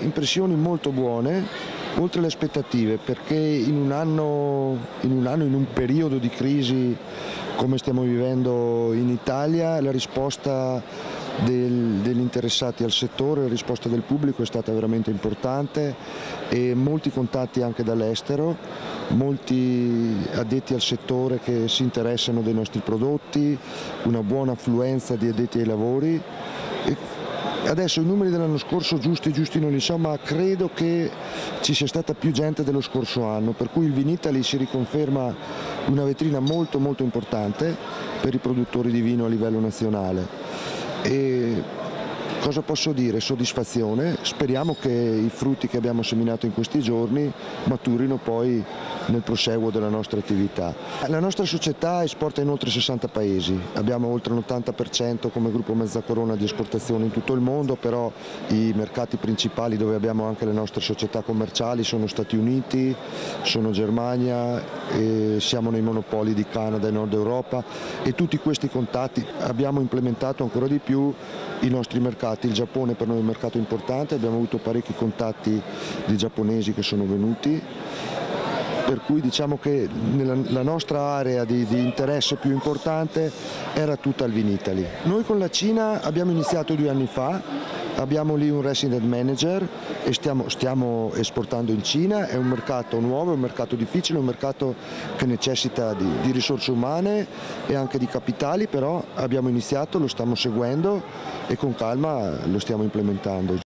impressioni molto buone, oltre le aspettative, perché in un periodo di crisi come stiamo vivendo in Italia, la risposta degli interessati al settore, la risposta del pubblico è stata veramente importante e molti contatti anche dall'estero, molti addetti al settore che si interessano dei nostri prodotti, una buona affluenza di addetti ai lavori. Adesso i numeri dell'anno scorso giusti non li so, ma credo che ci sia stata più gente dello scorso anno, per cui il Vinitaly si riconferma una vetrina molto importante per i produttori di vino a livello nazionale. E cosa posso dire? Soddisfazione, speriamo che i frutti che abbiamo seminato in questi giorni maturino poi nel proseguo della nostra attività. La nostra società esporta in oltre 60 paesi, abbiamo oltre l'80% come gruppo Mezzacorona di esportazione in tutto il mondo, però i mercati principali dove abbiamo anche le nostre società commerciali sono Stati Uniti, sono Germania, e siamo nei monopoli di Canada e Nord Europa, e tutti questi contatti abbiamo implementato ancora di più i nostri mercati. Il Giappone per noi è un mercato importante, abbiamo avuto parecchi contatti di giapponesi che sono venuti, per cui diciamo che la nostra area di interesse più importante era tutta il Vinitaly. Noi con la Cina abbiamo iniziato 2 anni fa, abbiamo lì un resident manager e stiamo esportando in Cina. È un mercato nuovo, è un mercato difficile, è un mercato che necessita di risorse umane e anche di capitali, però abbiamo iniziato, lo stiamo seguendo e con calma lo stiamo implementando.